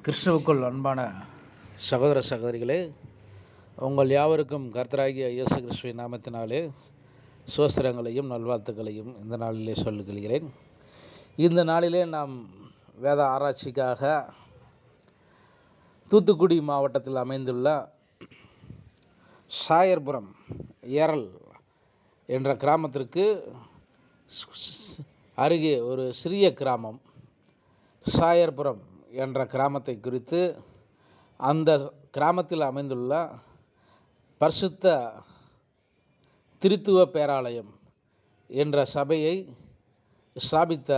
கிறிஸ்துவுக்குள் அன்பான சகோதர சகோதரிகளே, உங்கள் யாவருக்கும் கர்த்தராகிய இயேசு கிறிஸ்துவின் நாமத்தினாலே சோஸ்திரங்களையும் நல்வாழ்த்துக்களையும் இந்த நாளிலே சொல்லுகிறேன். இந்த நாளிலே நாம் வேத ஆராய்ச்சிக்காக தூத்துக்குடி மாவட்டத்தில் அமைந்துள்ள சாயர்புரம் ஏரல் என்ற கிராமத்திற்கு அருகே ஒரு சிறிய கிராமம் சாயர்புரம் என்ற கிராமத்தை குறித்து, அந்த கிராமத்தில் அமைந்துள்ள பரிசுத்த திருத்துவ பேராலயம் என்ற சபையை ஸ்தாபித்த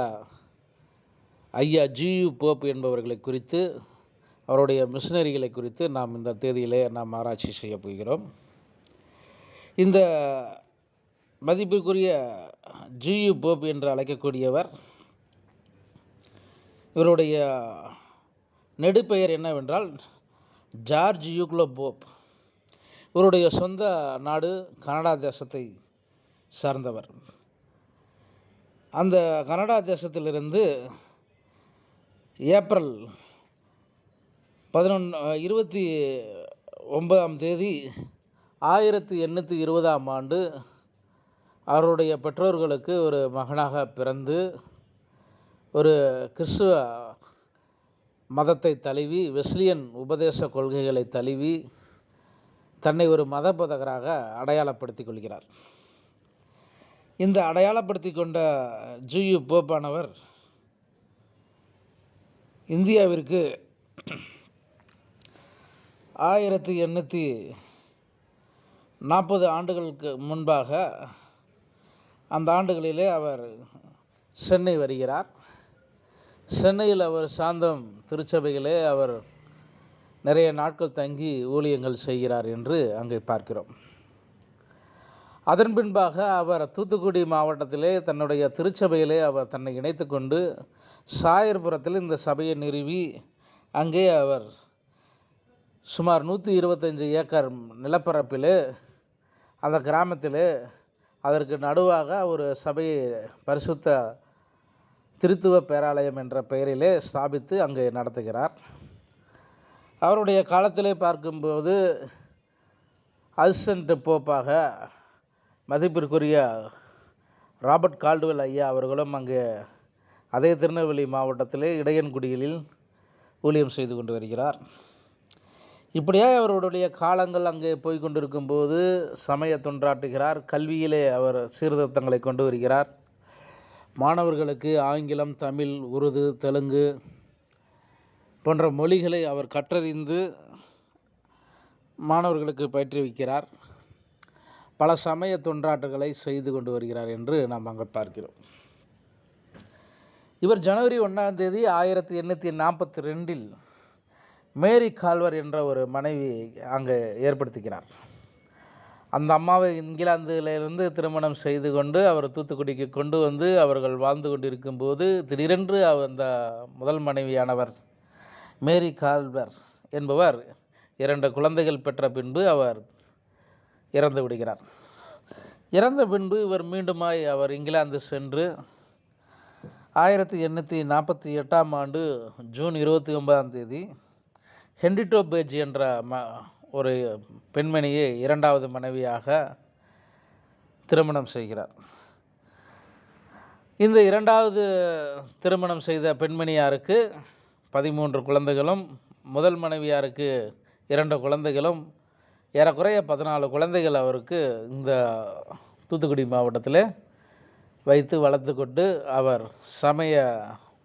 ஐயா ஜியு போப் என்பவர்களை குறித்து, அவருடைய மிஷினரிகளை குறித்து நாம் இந்த தேதியிலே நாம் ஆராய்ச்சி செய்ய போகிறோம். இந்த மதிப்பிற்குரிய ஜியு போப் என்று அழைக்கக்கூடியவர், இவருடைய நெடுப்பெயர் என்னவென்றால் ஜார்ஜ் யூக்லோ போப். இவருடைய சொந்த நாடு கனடா தேசத்தை சார்ந்தவர். அந்த கனடா தேசத்திலிருந்து ஏப்ரல் 29 1820 அவருடைய பெற்றோர்களுக்கு ஒரு மகனாக பிறந்து, ஒரு கிறிஸ்துவ மதத்தை தழுவி, வெஸ்லியன் உபதேச கொள்கைகளை தழுவி தன்னை ஒரு மத போதகராக அடையாளப்படுத்திக் கொள்கிறார். இந்த அடையாளப்படுத்தி கொண்ட ஜியு போப்பானவர் இந்தியாவிற்கு 1840 ஆண்டுகளுக்கு முன்பாக, அந்த ஆண்டுகளிலே அவர் சென்னை வருகிறார். சென்னையில் அவர் சாந்தம் திருச்சபையிலே அவர் நிறைய நாட்கள் தங்கி ஊழியங்கள் செய்கிறார் என்று அங்கே பார்க்கிறோம். அதன் பின்பாக அவர் தூத்துக்குடி மாவட்டத்திலே தன்னுடைய திருச்சபையிலே அவர் தன்னை இணைத்து கொண்டு சாயர்புரத்தில் இந்த சபையை நிறுவி, அங்கே அவர் சுமார் 125 ஏக்கர் நிலப்பரப்பிலே, அந்த கிராமத்திலே அதற்கு நடுவாக ஒரு சபையை பரிசுத்த திருத்துவ பேராலயம் என்ற பெயரிலே ஸ்தாபித்து அங்கே நடத்துகிறார். அவருடைய காலத்திலே பார்க்கும்போது அசிஸ்டன்ட் போப்பாக மதிப்பிற்குரிய ராபர்ட் கால்டுவெல் ஐயா அவர்களும் அங்கே அதே திருநெல்வேலி மாவட்டத்திலே இடையன்குடியில் ஊழியம் செய்து கொண்டு வருகிறார். இப்படியாக அவருடைய காலங்கள் அங்கே போய்கொண்டிருக்கும்போது சமய தொண்டாற்றுகிறார். கல்வியிலே அவர் சீர்திருத்தங்களை கொண்டு வருகிறார். மாணவர்களுக்கு ஆங்கிலம், தமிழ், உருது, தெலுங்கு போன்ற மொழிகளை அவர் கற்றறிந்து மாணவர்களுக்கு பயிற்றுவிக்கிறார். பல சமய தொண்டாற்றுகளை செய்து கொண்டு வருகிறார் என்று நாம் அங்கே பார்க்கிறோம். இவர் ஜனவரி 1 1842 மேரி கால்வர் என்ற ஒரு மனைவி அங்கே ஏற்படுத்துகிறார். அந்த அம்மாவை இங்கிலாந்திலிருந்து திருமணம் செய்து கொண்டு அவர் தூத்துக்குடிக்கு கொண்டு வந்து அவர்கள் வாழ்ந்து கொண்டிருக்கும்போது, திடீரென்று அந்த முதல் மனைவியானவர் மேரி கால்வர் என்பவர் 2 குழந்தைகள் பெற்ற பின்பு அவர் இறந்து விடுகிறார். இறந்த பின்பு இவர் மீண்டுமாய் அவர் இங்கிலாந்து சென்று 1848 ஜூன் 29 ஹென்ரிட்டோ பேஜ் என்ற ஒரு பெண்மணியை 2வது மனைவியாக திருமணம் செய்கிறார். இந்த 2வது திருமணம் செய்த பெண்மணியாருக்கு 13 குழந்தைகளும், முதல் மனைவியாருக்கு 2 குழந்தைகளும், ஏறக்குறைய 14 குழந்தைகள் அவருக்கு இந்த தூத்துக்குடி மாவட்டத்தில் வைத்து வளர்த்து கொண்டு அவர் சமய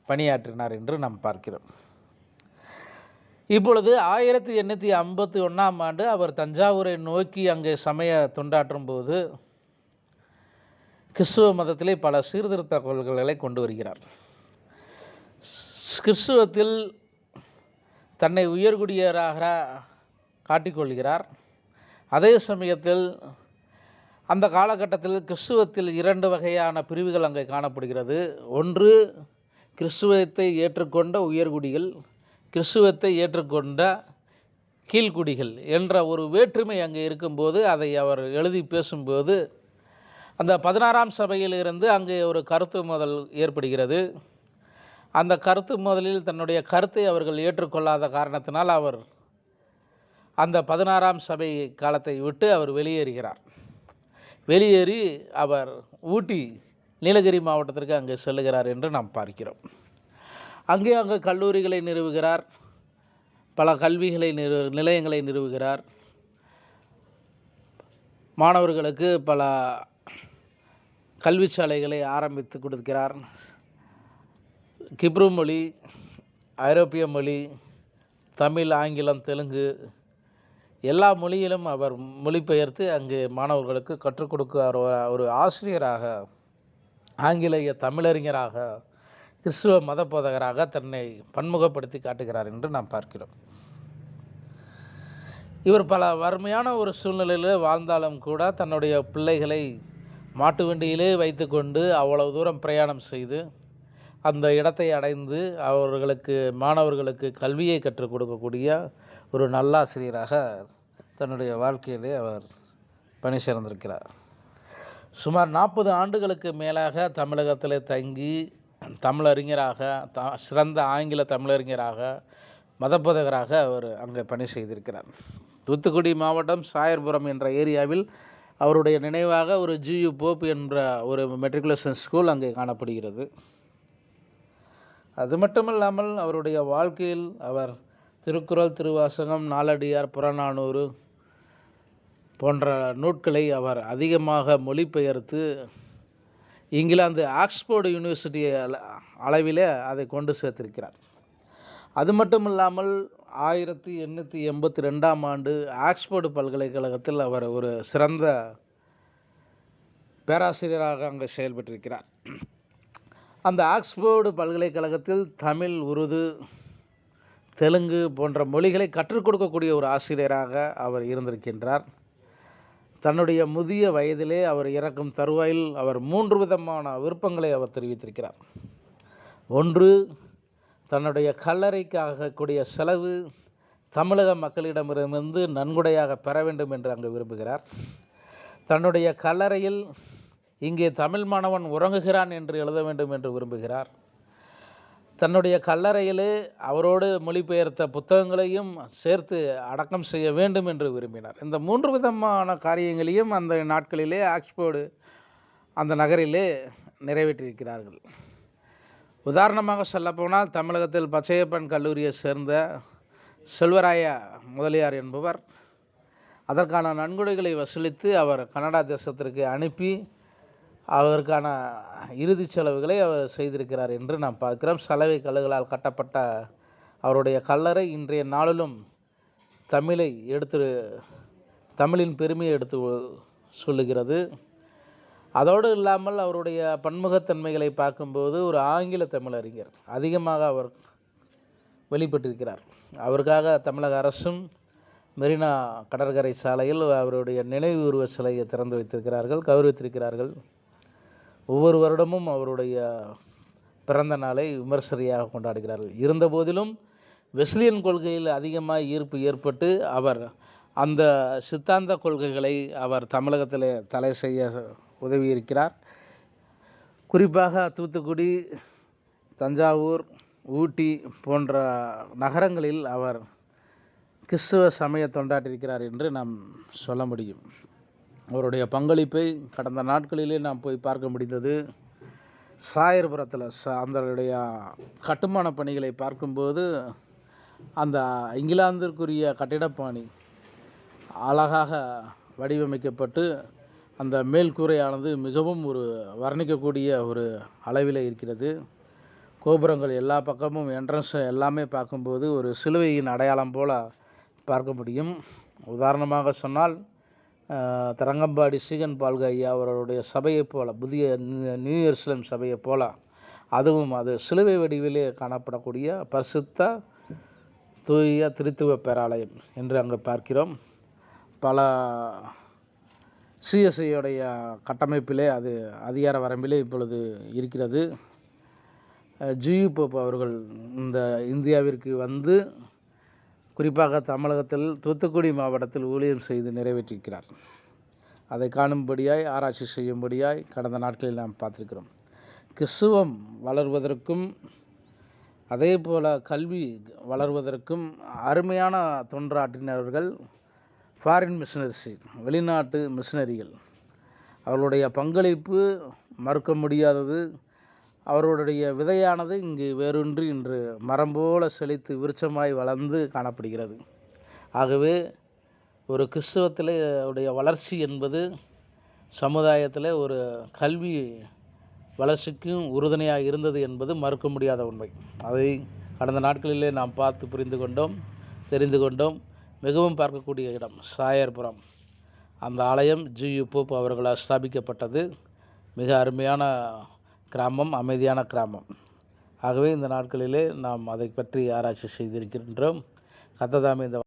பணியாற்றினார் என்று நாம் பார்க்கிறோம். இப்பொழுது 1851 அவர் தஞ்சாவூரை நோக்கி அங்கே சமய தொண்டாற்றும் போது கிறிஸ்துவ மதத்திலே பல சீர்திருத்த கொள்கைகளை கொண்டு வருகிறார். கிறிஸ்துவத்தில் தன்னை உயர்குடியராக காட்டிக்கொள்கிறார். அதே சமயத்தில் அந்த காலகட்டத்தில் கிறிஸ்துவத்தில் 2 வகையான பிரிவுகள் அங்கே காணப்படுகிறது. ஒன்று கிறிஸ்துவத்தை ஏற்றுக்கொண்ட உயர்குடிகள், கிறிஸ்துவத்தை ஏற்றுக்கொண்ட கீழ்குடிகள் என்ற ஒரு வேற்றுமை அங்கே இருக்கும்போது, அதை அவர் எழுதி பேசும்போது அந்த 16ஆம் சபையிலிருந்து அங்கே ஒரு கருத்து மோதல் ஏற்படுகிறது. அந்த கருத்து முதலில் தன்னுடைய கருத்தை அவர்கள் ஏற்றுக்கொள்ளாத காரணத்தினால் அவர் அந்த 16ஆம் சபை காலத்தை விட்டு அவர் வெளியேறுகிறார். வெளியேறி அவர் ஊட்டி நீலகிரி மாவட்டத்திற்கு அங்கே செல்லுகிறார் என்று நாம் பார்க்கிறோம். அங்கே கல்லூரிகளை நிறுவுகிறார், பல கல்விகளை நிலையங்களை நிறுவுகிறார், மாணவர்களுக்கு பல கல்வி சாலைகளை ஆரம்பித்து கொடுக்கிறார். கிப்ரு மொழி, ஐரோப்பிய மொழி, தமிழ், ஆங்கிலம், தெலுங்கு எல்லா மொழியிலும் அவர் மொழிபெயர்த்து அங்கே மாணவர்களுக்கு கற்றுக் கொடுக்க ஒரு ஆசிரியராக, ஆங்கிலேய தமிழறிஞராக, கிறிஸ்துவ மத போதகராக தன்னை பன்முகப்படுத்தி காட்டுகிறார் என்று நாம் பார்க்கிறோம். இவர் பல வறுமையான ஒரு சூழ்நிலையில் வாழ்ந்தாலும் கூட தன்னுடைய பிள்ளைகளை மாட்டு வண்டியிலே வைத்து கொண்டு அவ்வளவு தூரம் பிரயாணம் செய்து அந்த இடத்தை அடைந்து அவர்களுக்கு மாணவர்களுக்கு கல்வியை கற்றுக் கொடுக்கக்கூடிய ஒரு நல்லாசிரியராக தன்னுடைய வாழ்க்கையிலே அவர் பணி சேர்ந்திருக்கிறார். சுமார் 40 ஆண்டுகளுக்கு மேலாக தமிழகத்தில் தங்கி தமிழறிஞராக, சிறந்த ஆங்கில தமிழறிஞராக, மதபோதகராக அவர் அங்கே பணி செய்திருக்கிறார். தூத்துக்குடி மாவட்டம் சாயர்புரம் என்ற ஏரியாவில் அவருடைய நினைவாக ஒரு ஜியு போப் என்ற ஒரு மெட்ரிகுலேஷன் ஸ்கூல் அங்கே காணப்படுகிறது. அது மட்டுமில்லாமல் அவருடைய வாழ்க்கையில் அவர் திருக்குறள், திருவாசகம், நாலடியார், புறநானூறு போன்ற நூட்களை அவர் அதிகமாக மொழிபெயர்த்து இங்கிலாந்து ஆக்ஸ்போர்டு யூனிவர்சிட்டி அளவிலே அதை கொண்டு சேர்த்திருக்கிறார். அது மட்டும் இல்லாமல் 1882ஆம் ஆண்டு ஆக்ஸ்போர்டு பல்கலைக்கழகத்தில் அவர் ஒரு சிறந்த பேராசிரியராக அங்கே செயல்பட்டிருக்கிறார். அந்த ஆக்ஸ்போர்டு பல்கலைக்கழகத்தில் தமிழ், உருது, தெலுங்கு போன்ற மொழிகளை கற்றுக் கொடுக்கக்கூடிய ஒரு ஆசிரியராக அவர் இருந்திருக்கின்றார். தன்னுடைய முதிய வயதிலே அவர் இறக்கும் தருவாயில் அவர் 3 விதமான விருப்பங்களை அவர் தெரிவித்திருக்கிறார். ஒன்று, தன்னுடைய கல்லறைக்காக கூடிய செலவு தமிழக மக்களிடமிருந்து நன்கொடையாக பெற வேண்டும் என்று அங்கு விரும்புகிறார். தன்னுடைய கல்லறையில் இங்கே தமிழ் மாணவன் உறங்குகிறான் என்று எழுத வேண்டும் என்று விரும்புகிறார். தன்னுடைய கல்லறையிலே அவரோடு மொழிபெயர்த்த புத்தகங்களையும் சேர்த்து அடக்கம் செய்ய வேண்டும் என்று விரும்பினார். இந்த 3 விதமான காரியங்களையும் அந்த நாட்களிலே ஆக்ஸ்போர்டு அந்த நகரிலே நிறைவேற்றியிருக்கிறார்கள். உதாரணமாக சொல்லப்போனால் தமிழகத்தில் பச்சையப்பன் கல்லூரியை சேர்ந்த செல்வராய முதலியார் என்பவர் அதற்கான நன்கொடைகளை வசூலித்து அவர் கனடா தேசத்திற்கு அனுப்பி அதற்கான இறுதி செலவுகளை அவர் செய்திருக்கிறார் என்று நாம் பார்க்கிறோம். சலவை கல்லுகளால் கட்டப்பட்ட அவருடைய கல்லறை இன்றைய நாளிலும் தமிழின் பெருமையை எடுத்து சொல்லுகிறது. அதோடு இல்லாமல் அவருடைய பன்முகத்தன்மைகளை பார்க்கும்போது ஒரு ஆங்கில தமிழறிஞர் அதிகமாக அவர் வெளிப்பட்டிருக்கிறார். அவருக்காக தமிழக அரசும் மெரினா கடற்கரை சாலையில் அவருடைய நினைவு உருவ சிலையை திறந்து வைத்திருக்கிறார்கள், கௌரவித்திருக்கிறார்கள். ஒவ்வொரு வருடமும் அவருடைய பிறந்த நாளை விமர்சனையாக கொண்டாடுகிறார்கள். இருந்தபோதிலும் வெஸ்லியன் கொள்கையில் அதிகமாக ஈர்ப்பு ஏற்பட்டு அவர் அந்த சித்தாந்த கொள்கைகளை அவர் தமிழகத்தில் தலை செய்ய உதவியிருக்கிறார். குறிப்பாக தூத்துக்குடி, தஞ்சாவூர், ஊட்டி போன்ற நகரங்களில் அவர் கிறிஸ்துவ சமய தொண்டாற்றிருக்கிறார் என்று நாம் சொல்ல முடியும். அவருடைய பங்களிப்பை கடந்த நாட்களிலே நாம் போய் பார்க்க முடிந்தது. சாயர்புரத்தில் அதனுடைய கட்டுமான பணிகளை பார்க்கும்போது அந்த இங்கிலாந்திற்குரிய கட்டிடப்பாணி அழகாக வடிவமைக்கப்பட்டு அந்த மேல்கூரையானது மிகவும் ஒரு வர்ணிக்கக்கூடிய ஒரு அளவில் இருக்கிறது. கோபுரங்கள் எல்லா பக்கமும் என்ட்ரன்ஸ் எல்லாமே பார்க்கும்போது ஒரு சிலுவையின் அடையாளம் போல் பார்க்க முடியும். உதாரணமாக சொன்னால் தரங்கம்பாடி சீகன் பால்க ஐயா அவருடைய சபையைப் போல, புதிய நியூ எருசலேம் சபையைப் போல அதுவும் அது சிலுவை வடிவிலே காணப்படக்கூடிய பரிசுத்த தூய திருத்துவ பேராலயம் என்று அங்கே பார்க்கிறோம். பல சிஎஸ்ஐயுடைய கட்டமைப்பிலே அது அதிகார வரம்பிலே இப்பொழுது இருக்கிறது. ஜியு போப் அவர்கள் இந்த இந்தியாவிற்கு வந்து குறிப்பாக தமிழகத்தில் தூத்துக்குடி மாவட்டத்தில் ஊழியம் செய்து நிறைவேற்றியிருக்கிறார். அதை காணும்படியாய் ஆராய்ச்சி செய்யும்படியாய் கடந்த நாட்களில் நாம் பார்த்திருக்கிறோம். கிறிஸ்துவம் வளர்வதற்கும் அதே போல் கல்வி வளர்வதற்கும் அருமையான தொண்டாற்றினவர்கள் ஃபாரின் மிஷினரிஸ், வெளிநாட்டு மிஷினரிகள். அவர்களுடைய பங்களிப்பு மறுக்க முடியாதது. அவர்களுடைய விதையானது இங்கு வேரூன்றி இன்று மரம் போல செழித்து விருட்சமாய் வளர்ந்து காணப்படுகிறது. ஆகவே ஒரு கிறிஸ்தவத்தில் உடைய வளர்ச்சி என்பது சமுதாயத்தில் ஒரு கல்வி வளர்ச்சிக்கும் உறுதுணையாக இருந்தது என்பது மறுக்க முடியாத உண்மை. அதை கடந்த நாட்களிலே நாம் பார்த்து புரிந்து கொண்டோம், தெரிந்து கொண்டோம். மிகவும் பார்க்கக்கூடிய இடம் சாயர்புரம். அந்த ஆலயம் ஜி.யு. போப் அவர்களால் ஸ்தாபிக்கப்பட்டது. மிக அருமையான கிராமம், அமைதியான கிராமம். ஆகவே இந்த நாட்களிலே நாம் அதை பற்றி ஆராய்ச்சி செய்திருக்கின்றோம். கர்த்தர் தாமே இந்த